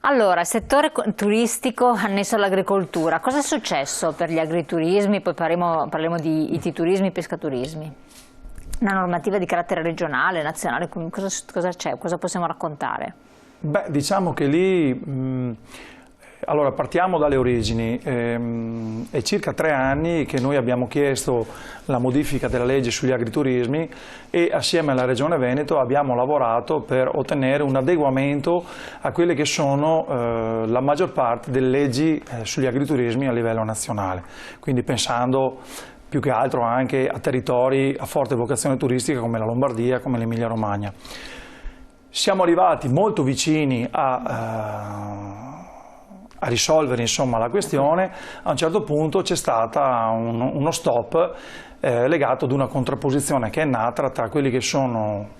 Allora, il settore turistico annesso all'agricoltura, cosa è successo per gli agriturismi? Poi parliamo di ititurismi e pescaturismi. Una normativa di carattere regionale, nazionale, cosa c'è? Cosa possiamo raccontare? Beh, diciamo che lì, allora partiamo dalle origini, è circa 3 anni che noi abbiamo chiesto la modifica della legge sugli agriturismi e assieme alla Regione Veneto abbiamo lavorato per ottenere un adeguamento a quelle che sono la maggior parte delle leggi sugli agriturismi a livello nazionale, quindi pensando più che altro anche a territori a forte vocazione turistica come la Lombardia, come l'Emilia Romagna. Siamo arrivati molto vicini a risolvere insomma la questione. A un certo punto c'è stato uno stop legato ad una contrapposizione che è nata tra quelli che sono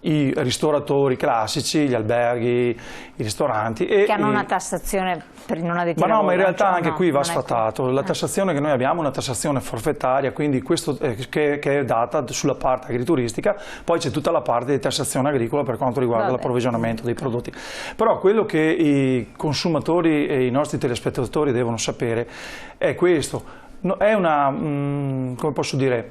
i ristoratori classici, gli alberghi, i ristoranti che hanno una tassazione per non addetti ai lavori. Ma in realtà anche qui va sfatato. La tassazione che noi abbiamo è una tassazione forfettaria, quindi questo che è data sulla parte agrituristica, poi c'è tutta la parte di tassazione agricola per quanto riguarda l'approvvigionamento dei prodotti. Però quello che i consumatori e i nostri telespettatori devono sapere è questo, è una, come posso dire,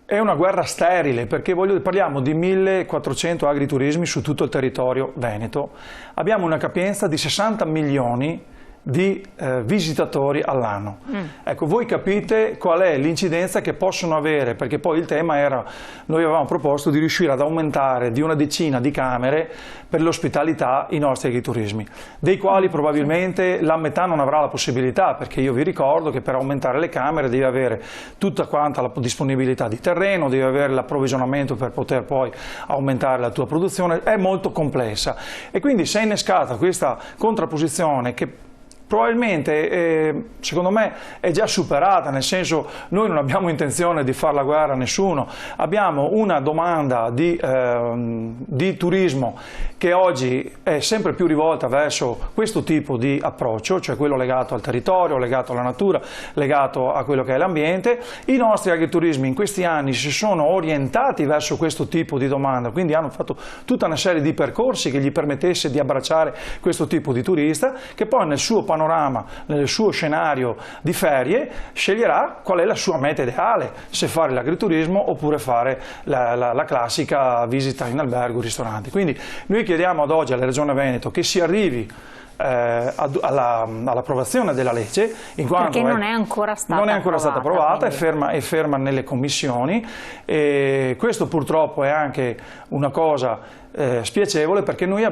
è una guerra sterile, perché parliamo di 1400 agriturismi su tutto il territorio veneto, abbiamo una capienza di 60 milioni di visitatori all'anno. Ecco, voi capite qual è l'incidenza che possono avere, perché poi il tema era, noi avevamo proposto di riuscire ad aumentare di una decina di camere per l'ospitalità i nostri agriturismi, dei quali probabilmente la metà non avrà la possibilità, perché io vi ricordo che per aumentare le camere devi avere tutta quanta la disponibilità di terreno, devi avere l'approvvigionamento per poter poi aumentare la tua produzione, è molto complessa e quindi si è innescata questa contrapposizione che probabilmente, secondo me, è già superata, nel senso noi non abbiamo intenzione di fare la guerra a nessuno, abbiamo una domanda di turismo che oggi è sempre più rivolta verso questo tipo di approccio, cioè quello legato al territorio, legato alla natura, legato a quello che è l'ambiente. I nostri agriturismi in questi anni si sono orientati verso questo tipo di domanda, quindi hanno fatto tutta una serie di percorsi che gli permettesse di abbracciare questo tipo di turista, che poi nel suo panorama, nel suo scenario di ferie, sceglierà qual è la sua meta ideale, se fare l'agriturismo oppure fare la classica visita in albergo o ristoranti. Quindi noi chiediamo ad oggi alla Regione Veneto che si arrivi all'approvazione della legge, in quanto non è ancora stata approvata, è ferma nelle commissioni e questo purtroppo è anche una cosa spiacevole, perché noi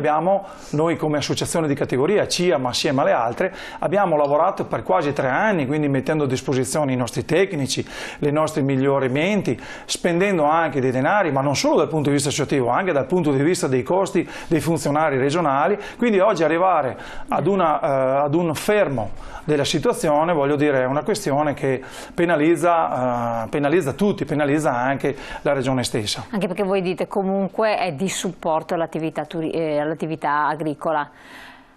come associazione di categoria CIA, ma assieme alle altre, abbiamo lavorato per quasi 3 anni, quindi mettendo a disposizione i nostri tecnici, i nostri miglioramenti, spendendo anche dei denari, ma non solo dal punto di vista associativo, anche dal punto di vista dei costi dei funzionari regionali. Quindi oggi arrivare ad un fermo della situazione, voglio dire, è una questione che penalizza tutti, penalizza anche la regione stessa. Anche perché voi dite comunque è di supporto all'attività agricola.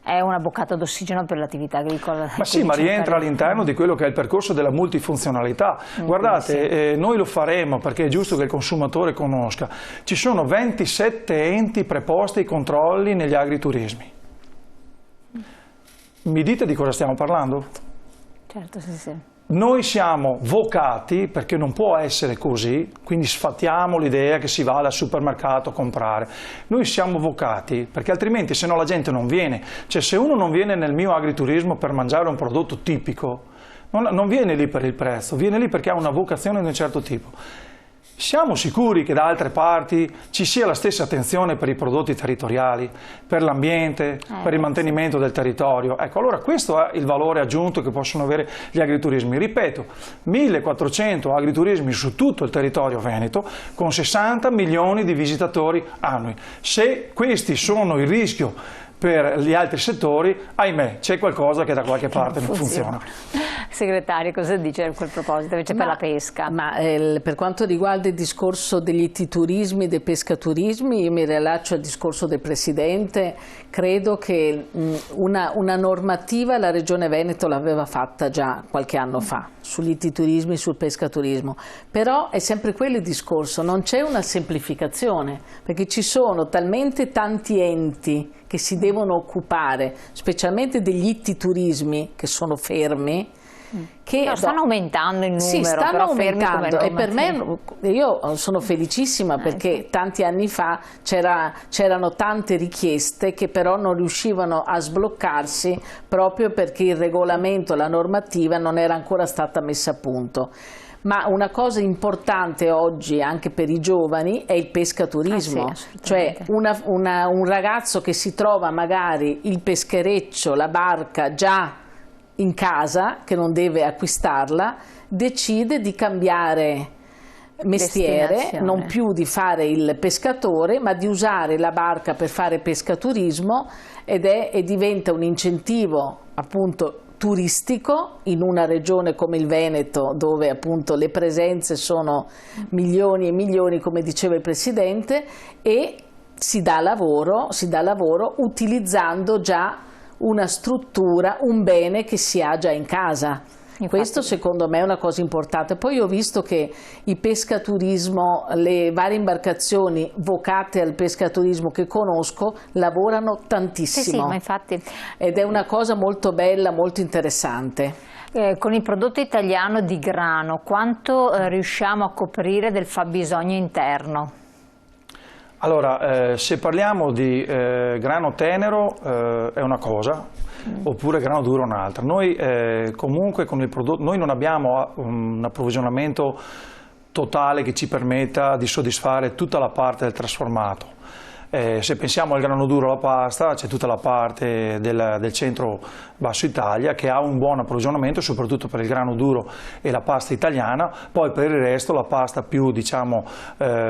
È una boccata d'ossigeno per l'attività agricola. Ma sì, ma rientra all'interno di quello che è il percorso della multifunzionalità. Guardate, noi lo faremo perché è giusto che il consumatore conosca. Ci sono 27 enti preposti ai controlli negli agriturismi. Mi dite di cosa stiamo parlando? Certo, sì. Noi siamo vocati, perché non può essere così, quindi sfattiamo l'idea che si vada al supermercato a comprare. Noi siamo vocati, perché altrimenti se no la gente non viene. Cioè, se uno non viene nel mio agriturismo per mangiare un prodotto tipico, non viene lì per il prezzo, viene lì perché ha una vocazione di un certo tipo. Siamo sicuri che da altre parti ci sia la stessa attenzione per i prodotti territoriali, per l'ambiente, per il mantenimento del territorio? Ecco, allora questo è il valore aggiunto che possono avere gli agriturismi. Ripeto, 1400 agriturismi su tutto il territorio veneto con 60 milioni di visitatori annui. Se questi sono il rischio per gli altri settori, ahimè, c'è qualcosa che da qualche parte non funziona. Segretario, cosa dice a quel proposito invece per la pesca? Per quanto riguarda il discorso degli ittiturismi e dei pescaturismi, io mi riallaccio al discorso del Presidente. Credo che una normativa la Regione Veneto l'aveva fatta già qualche anno fa sugli ittiturismi e sul pescaturismo, però è sempre quello il discorso, non c'è una semplificazione, perché ci sono talmente tanti enti che si devono occupare, specialmente degli ittiturismi che sono fermi, che stanno aumentando in numero, sì, stanno però aumentando, e per me, io sono felicissima perché tanti anni fa c'erano tante richieste che però non riuscivano a sbloccarsi proprio perché il regolamento, la normativa non era ancora stata messa a punto. Ma una cosa importante oggi anche per i giovani è il pescaturismo, cioè un ragazzo che si trova magari il peschereccio, la barca già in casa, che non deve acquistarla, decide di cambiare mestiere, non più di fare il pescatore, ma di usare la barca per fare pescaturismo e diventa un incentivo appunto turistico in una regione come il Veneto, dove appunto le presenze sono milioni e milioni, come diceva il Presidente, e si dà lavoro utilizzando già una struttura, un bene che si ha già in casa. Infatti, questo secondo me è una cosa importante. Poi ho visto che il pescaturismo, le varie imbarcazioni vocate al pescaturismo che conosco lavorano tantissimo. Sì, ma infatti. Ed è una cosa molto bella, molto interessante. Con il prodotto italiano di grano, quanto riusciamo a coprire del fabbisogno interno? Allora, se parliamo di grano tenero è una cosa, oppure grano duro un'altra. Noi comunque con il prodotto, noi non abbiamo un approvvigionamento totale che ci permetta di soddisfare tutta la parte del trasformato. Se pensiamo al grano duro, alla pasta, c'è tutta la parte del centro-basso Italia che ha un buon approvvigionamento, soprattutto per il grano duro e la pasta italiana. Poi per il resto la pasta più, diciamo,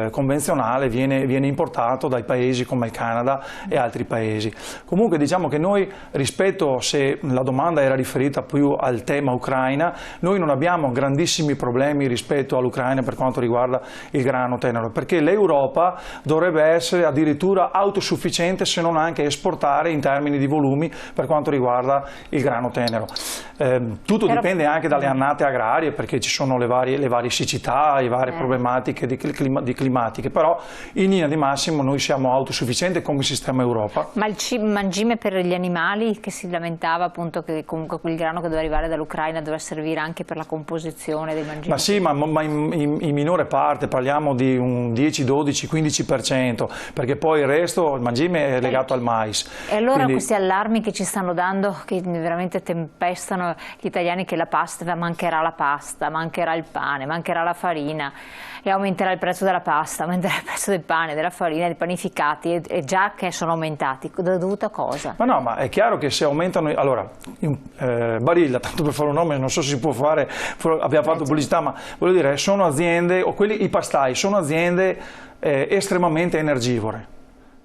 convenzionale viene importato dai paesi come il Canada e altri paesi. Comunque diciamo che noi, rispetto, se la domanda era riferita più al tema Ucraina, noi non abbiamo grandissimi problemi rispetto all'Ucraina per quanto riguarda il grano tenero, perché l'Europa dovrebbe essere addirittura autosufficiente, se non anche esportare in termini di volumi per quanto riguarda il grano tenero. Tutto dipende anche dalle annate agrarie, perché ci sono le varie siccità, le varie problematiche di climatiche, però in linea di massimo noi siamo autosufficienti come sistema Europa. Ma il mangime per gli animali, che si lamentava appunto che comunque quel grano che doveva arrivare dall'Ucraina doveva servire anche per la composizione dei mangimi? Ma sì, ma in minore parte, parliamo di un 10, 12, 15%, perché poi il resto, il mangime è legato al mais. E allora questi allarmi che ci stanno dando, che veramente tempestano gli italiani, che mancherà la pasta, mancherà il pane, mancherà la farina e aumenterà il prezzo della pasta, aumenterà il prezzo del pane, della farina, dei panificati, e già che sono aumentati, dovuto a cosa? Ma no, ma è chiaro che se aumentano, allora, Barilla, tanto per fare un nome, non so se si può fare, abbiamo fatto pubblicità, ma voglio dire, sono aziende, o i pastai, sono aziende estremamente energivore,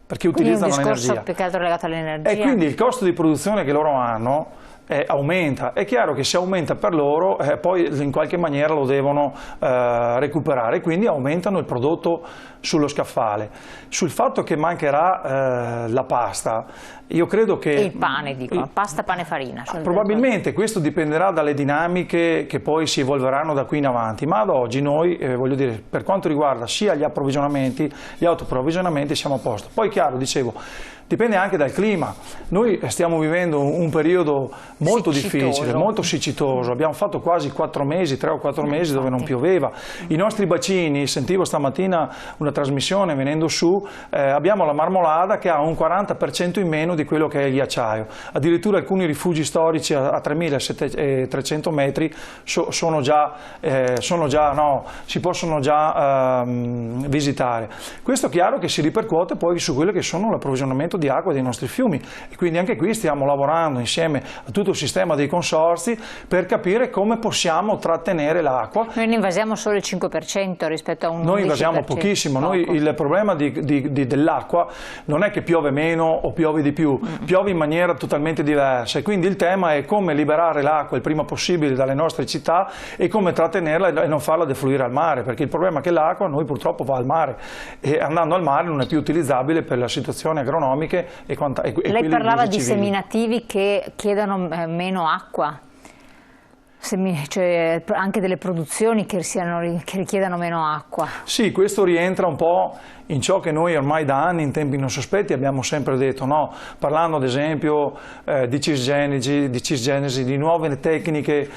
perché utilizzano l'energia. Quindi è un discorso più che altro legato all'energia. E quindi il costo di produzione che loro hanno aumenta. È chiaro che se aumenta per loro, poi in qualche maniera lo devono recuperare, quindi aumentano il prodotto sullo scaffale. Sul fatto che mancherà la pasta, io credo che... E il pane, dico, pasta, pane, farina. Probabilmente questo dipenderà dalle dinamiche che poi si evolveranno da qui in avanti, ma ad oggi noi, voglio dire, per quanto riguarda sia gli approvvigionamenti, gli autoapprovvigionamenti, siamo a posto. Poi chiaro, dicevo, dipende anche dal clima. Noi stiamo vivendo un periodo molto difficile, molto siccitoso. Abbiamo fatto quasi 4 mesi, 3 o 4 mesi dove non pioveva. I nostri bacini, sentivo stamattina una trasmissione venendo su, abbiamo la Marmolada che ha un 40% in meno di quello che è il ghiacciaio. Addirittura alcuni rifugi storici a 3.300 metri si possono già visitare. Questo è chiaro che si ripercuote poi su quello che sono l'approvvigionamento di acqua dei nostri fiumi, e quindi anche qui stiamo lavorando insieme a tutto il sistema dei consorzi per capire come possiamo trattenere l'acqua. Noi ne invasiamo solo il 5% rispetto a un 11%. Noi invasiamo pochissimo. Noi, il problema dell'acqua non è che piove meno o piove di più, piove in maniera totalmente diversa, e quindi il tema è come liberare l'acqua il prima possibile dalle nostre città e come trattenerla e non farla defluire al mare, perché il problema è che l'acqua noi purtroppo va al mare, e andando al mare non è più utilizzabile per le situazioni agronomiche e Lei parlava di seminativi che chiedono meno acqua, cioè anche delle produzioni che richiedano meno acqua. Sì, questo rientra un po' in ciò che noi ormai da anni, in tempi non sospetti, abbiamo sempre detto, no? Parlando ad esempio di cisgenesi, di nuove tecniche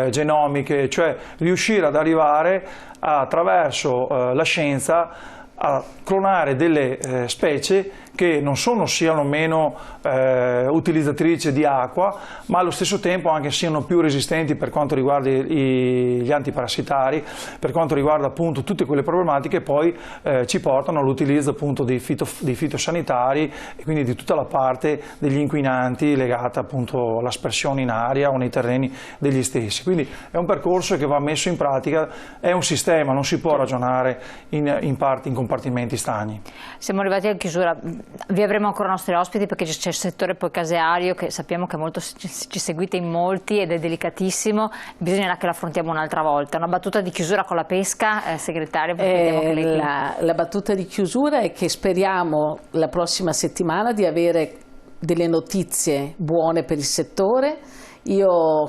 genomiche, cioè riuscire ad arrivare attraverso la scienza a clonare delle specie che non siano meno utilizzatrici di acqua, ma allo stesso tempo anche siano più resistenti per quanto riguarda gli antiparassitari, per quanto riguarda appunto tutte quelle problematiche che poi ci portano all'utilizzo appunto dei fitosanitari, e quindi di tutta la parte degli inquinanti legata appunto all'aspersione in aria o nei terreni degli stessi. Quindi è un percorso che va messo in pratica, è un sistema, non si può ragionare in compartimenti stagni. Siamo arrivati a chiusura. Vi avremo ancora i nostri ospiti, perché c'è il settore poi caseario che sappiamo che ci seguite in molti ed è delicatissimo, bisognerà che lo affrontiamo un'altra volta. Una battuta di chiusura con la pesca, segretario? La battuta di chiusura è che speriamo la prossima settimana di avere delle notizie buone per il settore. Io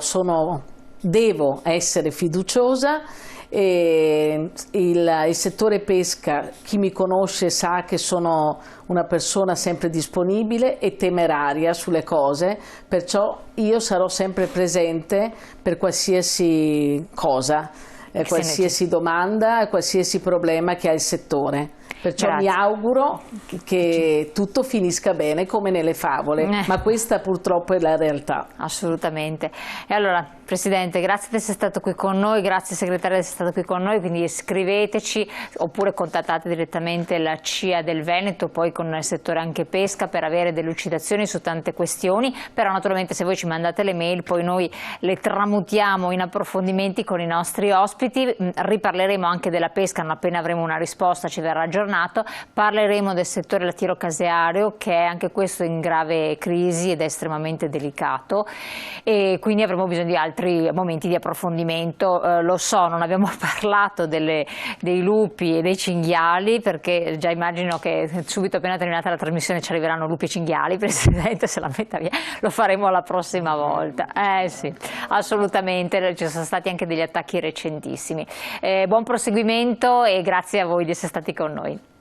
devo essere fiduciosa. E il settore pesca, chi mi conosce sa che sono una persona sempre disponibile e temeraria sulle cose, perciò io sarò sempre presente per qualsiasi cosa, qualsiasi domanda, qualsiasi problema che ha il settore. Perciò mi auguro che tutto finisca bene come nelle favole, ma questa purtroppo è la realtà. Assolutamente. E allora, Presidente, grazie di essere stato qui con noi, grazie Segretario di essere stato qui con noi, quindi scriveteci oppure contattate direttamente la CIA del Veneto, poi con il settore anche pesca, per avere delucidazioni su tante questioni, però naturalmente se voi ci mandate le mail poi noi le tramutiamo in approfondimenti con i nostri ospiti, riparleremo anche della pesca, non appena avremo una risposta ci verrà aggiornato, parleremo del settore lattiero-caseario che è anche questo in grave crisi ed è estremamente delicato, e quindi avremo bisogno di altri momenti di approfondimento. Lo so, non abbiamo parlato dei lupi e dei cinghiali, perché già immagino che subito appena terminata la trasmissione ci arriveranno lupi e cinghiali, Presidente, se la metta via, lo faremo la prossima volta. Sì, assolutamente, ci sono stati anche degli attacchi recentissimi. Buon proseguimento e grazie a voi di essere stati con noi.